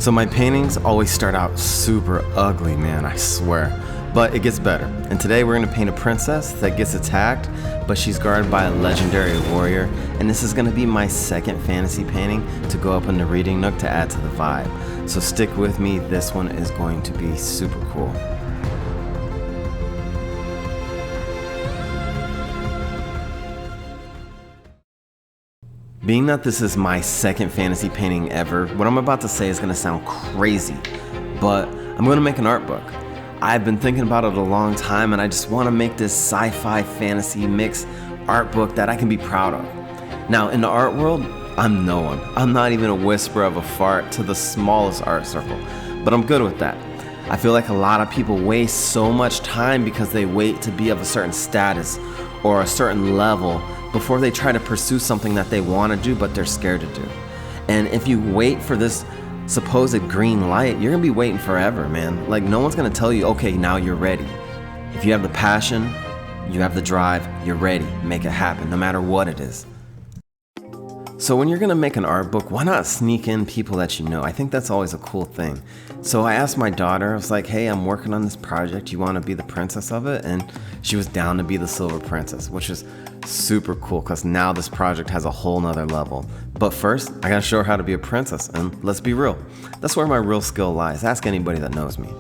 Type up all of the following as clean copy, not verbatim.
So my paintings always start out super ugly, man, I swear. But it gets better. And today we're gonna paint a princess that gets attacked, but she's guarded by a legendary warrior. And this is gonna be my second fantasy painting to go up in the reading nook to add to the vibe. So stick with me, this one is going to be super cool. Being that this is my second fantasy painting ever, what I'm about to say is gonna sound crazy, but I'm gonna make an art book. I've been thinking about it a long time and I just wanna make this sci-fi fantasy mix art book that I can be proud of. Now, in the art world, I'm no one. I'm not even a whisper of a fart to the smallest art circle, but I'm good with that. I feel like a lot of people waste so much time because they wait to be of a certain status or a certain level before they try to pursue something that they want to do but they're scared to do. And if you wait for this supposed green light, you're gonna be waiting forever, man. Like, no one's gonna tell you, okay, now you're ready. If you have the passion, you have the drive, you're ready. Make it happen, no matter what it is. So when you're gonna make an art book, why not sneak in people that you know? I think that's always a cool thing. So I asked my daughter, I was like, hey, I'm working on this project. You wanna be the princess of it? And she was down to be the silver princess, which is super cool because now this project has a whole nother level. But first, I gotta show her how to be a princess, and let's be real. That's where my real skill lies. Ask anybody that knows me.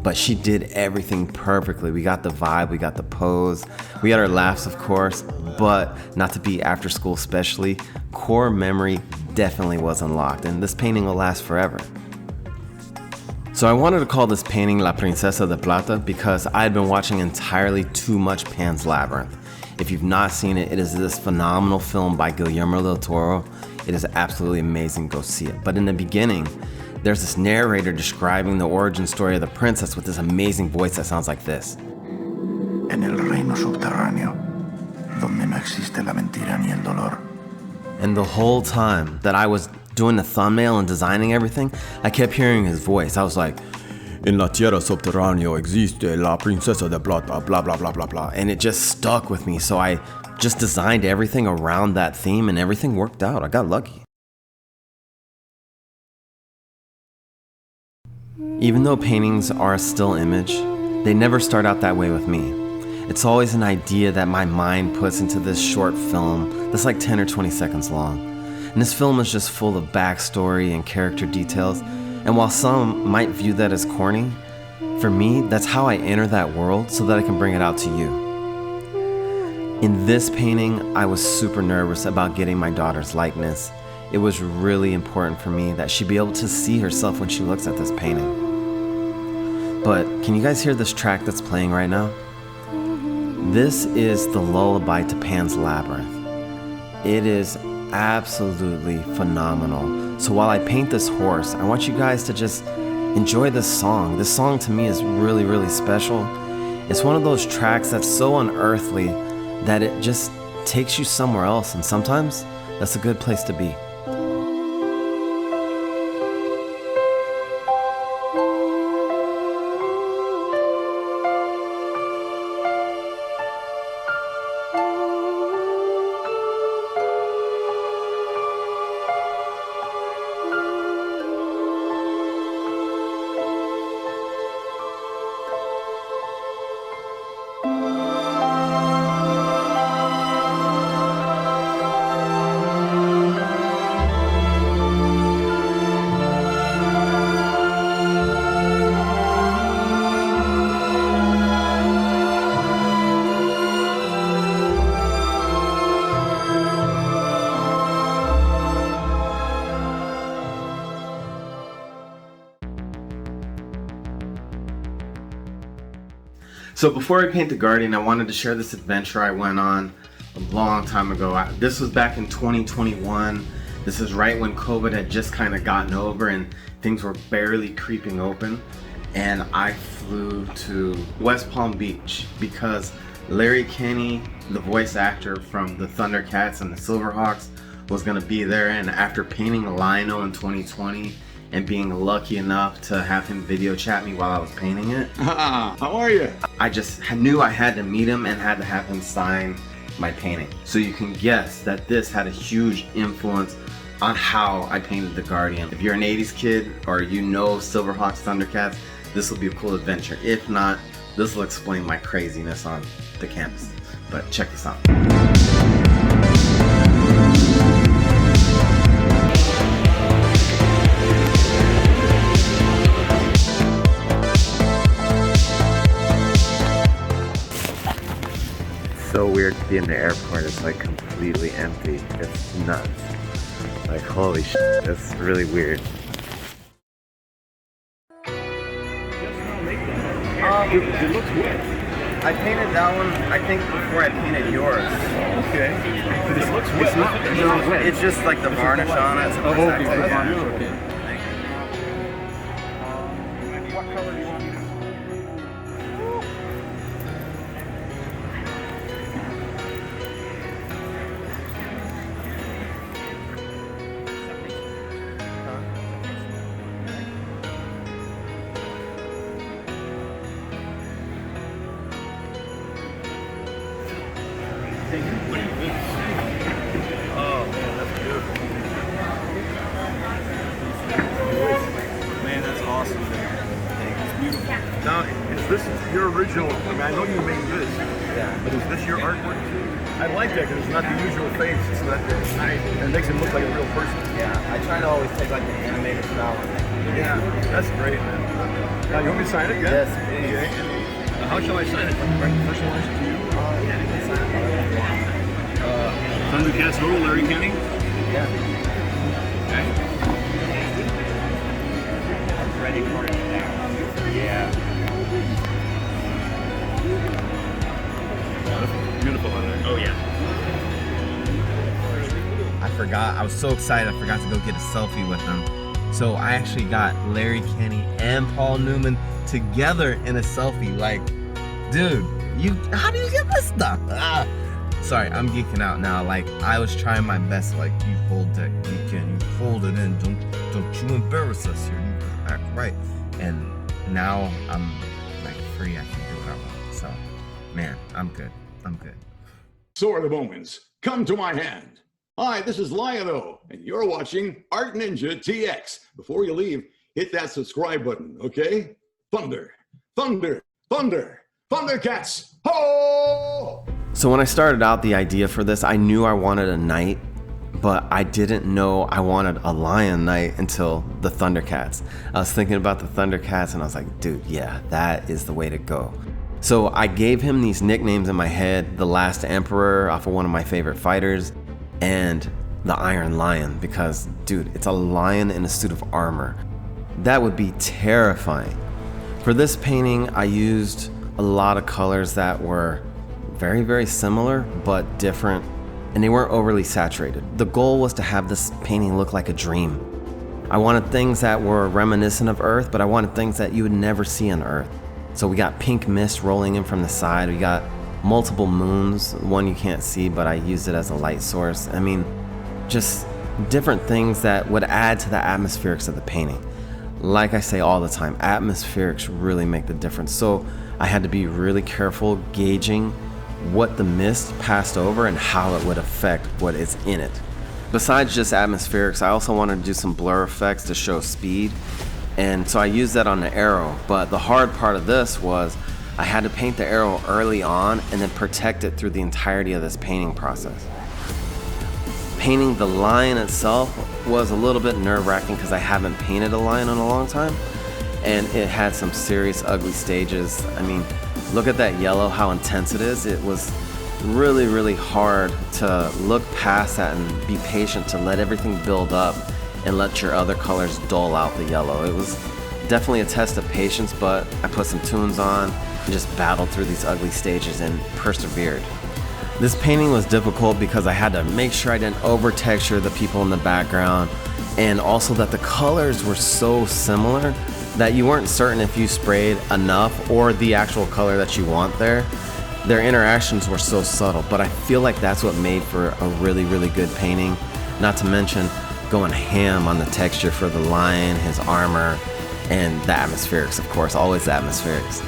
But she did everything perfectly. We got the vibe, we got the pose, we got our laughs, of course, but not to be after school especially, core memory definitely was unlocked, and this painting will last forever. So I wanted to call this painting La Princesa de Plata because I had been watching entirely too much Pan's Labyrinth. If you've not seen it, it is this phenomenal film by Guillermo del Toro. It is absolutely amazing, go see it. But in the beginning, there's this narrator describing the origin story of the princess with this amazing voice that sounds like this. En el reino subterráneo, donde no existe la mentira ni el dolor. And the whole time that I was doing the thumbnail and designing everything, I kept hearing his voice. I was like, En la tierra subterráneo existe la princesa de plata, blah, blah, blah, blah, blah. And it just stuck with me. So I just designed everything around that theme and everything worked out. I got lucky. Even though paintings are a still image, they never start out that way with me. It's always an idea that my mind puts into this short film that's like 10 or 20 seconds long. And this film is just full of backstory and character details. And while some might view that as corny, for me, that's how I enter that world so that I can bring it out to you. In this painting, I was super nervous about getting my daughter's likeness. It was really important for me that she be able to see herself when she looks at this painting. But can you guys hear this track that's playing right now? This is the lullaby to Pan's Labyrinth. It is absolutely phenomenal. So while I paint this horse, I want you guys to just enjoy this song. This song to me is really, really special. It's one of those tracks that's so unearthly that it just takes you somewhere else, and sometimes that's a good place to be. So before I paint the Guardian, I wanted to share this adventure I went on a long time ago. This was back in 2021. This is right when COVID had just kind of gotten over and things were barely creeping open. And I flew to West Palm Beach because Larry Kenney, the voice actor from the Thundercats and the Silverhawks, was gonna be there. And after painting Lionel in 2020, and being lucky enough to have him video chat me while I was painting it. How are you? I just knew I had to meet him and had to have him sign my painting. So you can guess that this had a huge influence on how I painted the Guardian. If you're an 80s kid or you know Silverhawks Thundercats, this will be a cool adventure. If not, this will explain my craziness on the canvas. But check this out. So weird to be in the airport. It's like completely empty. It's nuts. Like holy shit, that's really weird. It looks good. I painted that one, I think, before I painted yours. Okay. But it looks wet. It's not wet. It's just like the varnish on it. Oh, okay. Okay. What color do you want me to? Oh, man, that's beautiful. Man, that's awesome. It's beautiful. Now, is this your original? I mean, I know you made this. Yeah. But is this your artwork too? I like that because it's not the usual face. It's not. It makes him look like a real person. Yeah, I try to always take like an animated style. Yeah, that's great, man. Now, you want me to sign it? Yeah? Yes, please. Okay. How shall I sign it? Personalized to you? Yeah, you can sign it however you want. Thundercats logo, Larry Kenny? Yeah. Okay. I'm ready for it now. Yeah. Beautiful on there. Oh, yeah. I forgot, I was so excited I forgot to go get a selfie with them. So I actually got Larry Kenny and Paul Newman together in a selfie. Like, dude, how do you get this stuff? Sorry, I'm geeking out now. Like, I was trying my best. Like, you hold that, you hold it in. Don't you embarrass us here. You act right. And now I'm like free. I can do what I want. So, man, I'm good. I'm good. So are the moments. Come to my hand. Hi, this is Lionel, and you're watching Art Ninja TX. Before you leave, hit that subscribe button, okay? Thunder, thunder, thunder, Thundercats, ho! So when I started out the idea for this, I knew I wanted a knight, but I didn't know I wanted a lion knight until the Thundercats. I was thinking about the Thundercats and I was like, dude, yeah, that is the way to go. So I gave him these nicknames in my head, the Last Emperor off of one of my favorite fighters, and the Iron Lion, because dude, it's a lion in a suit of armor. That would be terrifying. For this painting, I used a lot of colors that were very, very similar, but different, and they weren't overly saturated. The goal was to have this painting look like a dream. I wanted things that were reminiscent of Earth, but I wanted things that you would never see on Earth. So we got pink mist rolling in from the side, we got multiple moons, one you can't see, but I used it as a light source. I mean, just different things that would add to the atmospherics of the painting. Like I say all the time, atmospherics really make the difference. So I had to be really careful gauging what the mist passed over and how it would affect what is in it. Besides just atmospherics, I also wanted to do some blur effects to show speed. And so I used that on the arrow, but the hard part of this was I had to paint the arrow early on and then protect it through the entirety of this painting process. Painting the lion itself was a little bit nerve-wracking because I haven't painted a lion in a long time, and it had some serious ugly stages. I mean, look at that yellow, how intense it is. It was really, really hard to look past that and be patient to let everything build up and let your other colors dull out the yellow. It was definitely a test of patience, but I put some tunes on and just battled through these ugly stages and persevered. This painting was difficult because I had to make sure I didn't over texture the people in the background, and also that the colors were so similar that you weren't certain if you sprayed enough or the actual color that you want there. Their interactions were so subtle, but I feel like that's what made for a really, really good painting. Not to mention going ham on the texture for the lion, his armor, and the atmospherics, of course, always the atmospherics.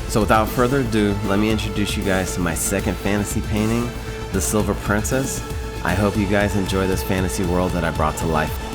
So without further ado, let me introduce you guys to my second fantasy painting, the Silver Princess. I hope you guys enjoy this fantasy world that I brought to life.